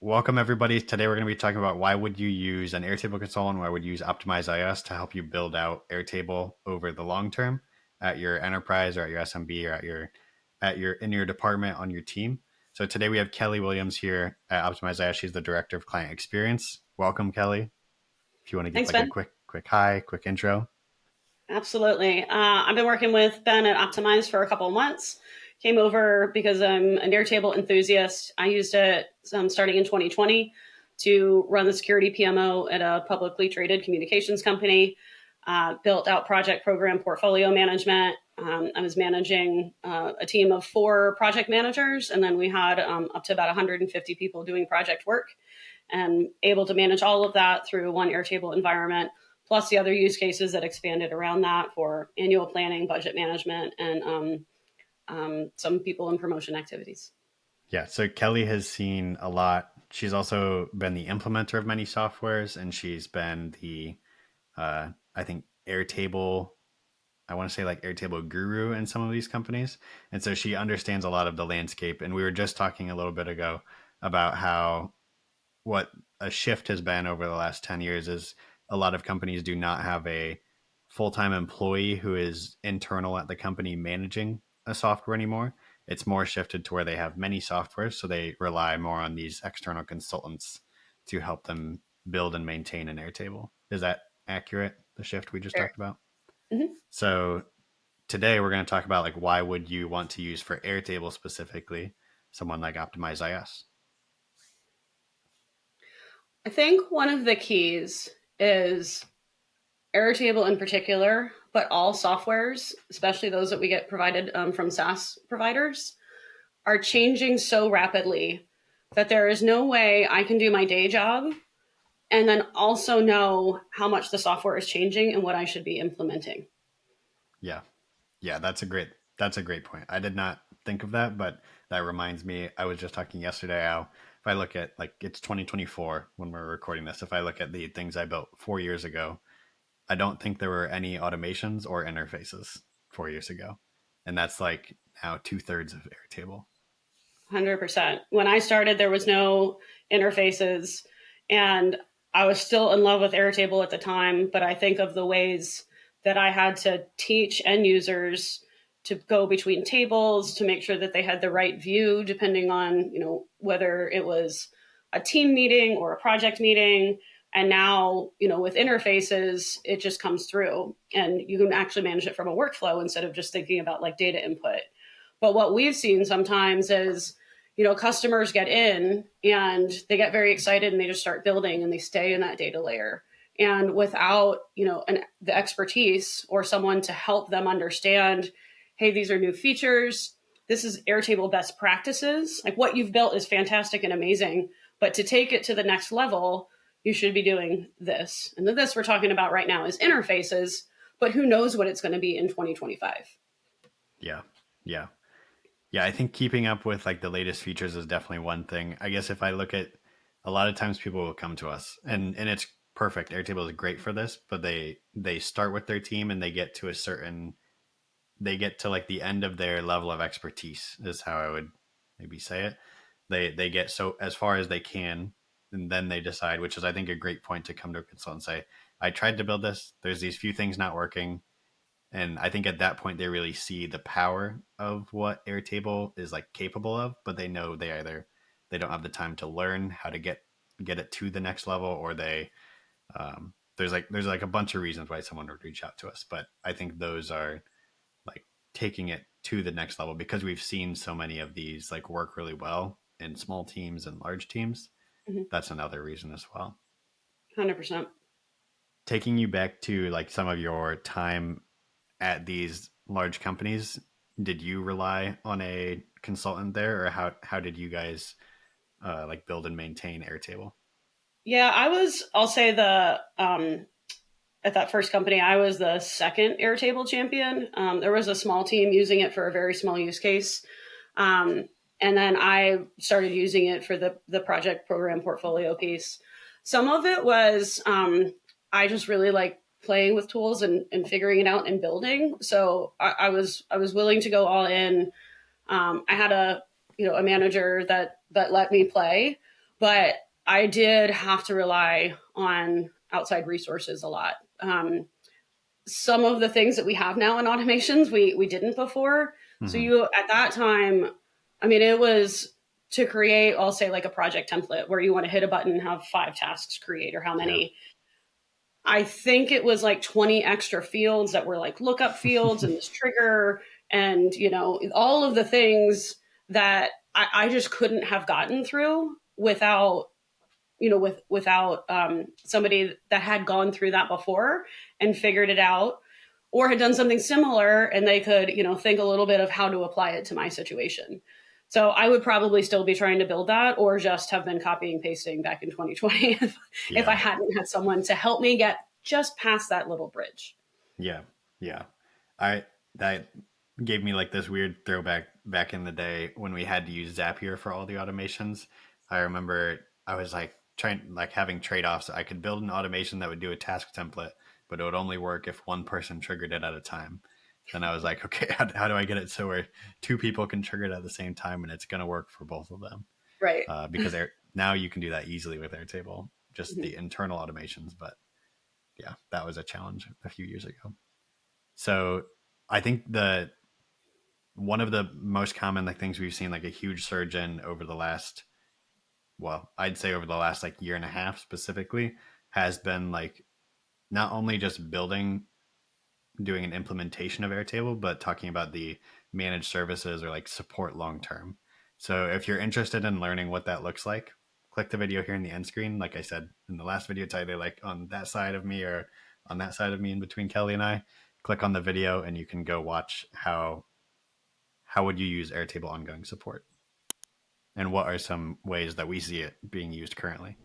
Welcome everybody. Today we're going to be talking about why would you use an Airtable consultant, why would you use Optimize IS to help you build out Airtable over the long term at your enterprise or at your SMB or at your in your department on your team. So today we have Kelly Williams here at Optimize IS. She's the director of client experience. Welcome, Kelly. If you want to give Thanks, like a Ben. quick hi, quick intro. Absolutely. I've been working with Ben at Optimize for a couple of months. Came over because I'm an Airtable enthusiast. I used it starting in 2020 to run the security PMO at a publicly traded communications company. Built out project program portfolio management. I was managing a team of 4 project managers, and then we had up to about 150 people doing project work, and able to manage all of that through one Airtable environment, plus the other use cases that expanded around that for annual planning, budget management, and some people in promotion activities. Yeah, so Kelly has seen a lot. She's also been the implementer of many softwares, and she's been the I think Airtable, I want to say like Airtable guru in some of these companies. And so she understands a lot of the landscape. And we were just talking a little bit ago about how what a shift has been over the last 10 years is a lot of companies do not have a full-time employee who is internal at the company managing a software anymore. It's more shifted to where they have many softwares, so they rely more on these external consultants to help them build and maintain an Airtable. Is that accurate, the shift we just Sure. talked about? Mm-hmm. So today we're going to talk about like why would you want to use for Airtable specifically someone like Optimize IS? I think one of the keys is Airtable in particular, but all softwares, especially those that we get provided from SaaS providers, are changing so rapidly that there is no way I can do my day job and then also know how much the software is changing and what I should be implementing. Yeah. Yeah, that's a great point. I did not think of that, but that reminds me. I was just talking yesterday how if I look at like it's 2024 when we're recording this, if I look at the things I built 4 years ago, I don't think there were any automations or interfaces 4 years ago, and that's like now 2/3 of Airtable. 100%. When I started, there was no interfaces, and I was still in love with Airtable at the time. But I think of the ways that I had to teach end users to go between tables to make sure that they had the right view, depending on whether it was a team meeting or a project meeting. And now, with interfaces, it just comes through, and you can actually manage it from a workflow instead of just thinking about like data input. But what we've seen sometimes is, customers get in and they get very excited and they just start building and they stay in that data layer. And without, the expertise or someone to help them understand, hey, these are new features. This is Airtable best practices. Like what you've built is fantastic and amazing, but to take it to the next level, you should be doing this. And this we're talking about right now is interfaces, but who knows what it's going to be in 2025. Yeah, yeah, yeah. I think keeping up with like the latest features is definitely one thing. I guess if I look at a lot of times people will come to us and it's perfect. Airtable is great for this, but they start with their team and they get to a certain they get to like the end of their level of expertise is how I would maybe say it. They get so as far as they can, and then they decide, which is I think a great point to come to a consultant and say, I tried to build this. There's these few things not working. And I think at that point they really see the power of what Airtable is like capable of, but they know they don't have the time to learn how to get it to the next level, or there's like a bunch of reasons why someone would reach out to us. But I think those are like taking it to the next level because we've seen so many of these like work really well in small teams and large teams. Mhm. That's another reason as well. 100%. Taking you back to like some of your time at these large companies, did you rely on a consultant there, or how did you guys like build and maintain Airtable? Yeah, I'll say at that first company, I was the second Airtable champion. There was a small team using it for a very small use case. Um, and then I started using it for the project program portfolio piece. Some of it was, I just really like playing with tools and figuring it out and building. So I was willing to go all in. I had a manager that let me play, but I did have to rely on outside resources a lot. Some of the things that we have now in automations we didn't before. So Hmm. you at that time, I mean, it was to create, I'll say like a project template where you want to hit a button and have 5 tasks create or how Yeah. many. I think it was like 20 extra fields that were like lookup fields and this trigger and all of the things that I just couldn't have gotten through without without somebody that had gone through that before and figured it out or had done something similar and they could think a little bit of how to apply it to my situation. So I would probably still be trying to build that or just have been copying pasting back in 2020 if I Yeah. hadn't had someone to help me get just past that little bridge. Yeah. Yeah. I that gave me like this weird throwback back in the day when we had to use Zapier for all the automations. I remember I was like trying like having trade-offs. I could build an automation that would do a task template, but it would only work if one person triggered it at a time. Then I was like, okay, how do I get it so where two people can trigger it at the same time and it's going to work for both of them? Right. Because now you can do that easily with Airtable, just Mhm. the internal automations. But yeah, that was a challenge a few years ago. So I think the one of the most common like things we've seen like a huge surge in over the last, well, I'd say over the last like year and a half specifically, has been like not only just building, doing an implementation of Airtable, but talking about the managed services or like support long term. So if you're interested in learning what that looks like, click the video here in the end screen. Like I said in the last video, it's either like on that side of me or on that side of me in between Kelly and I. Click on the video and you can go watch how would you use Airtable ongoing support, and what are some ways that we see it being used currently.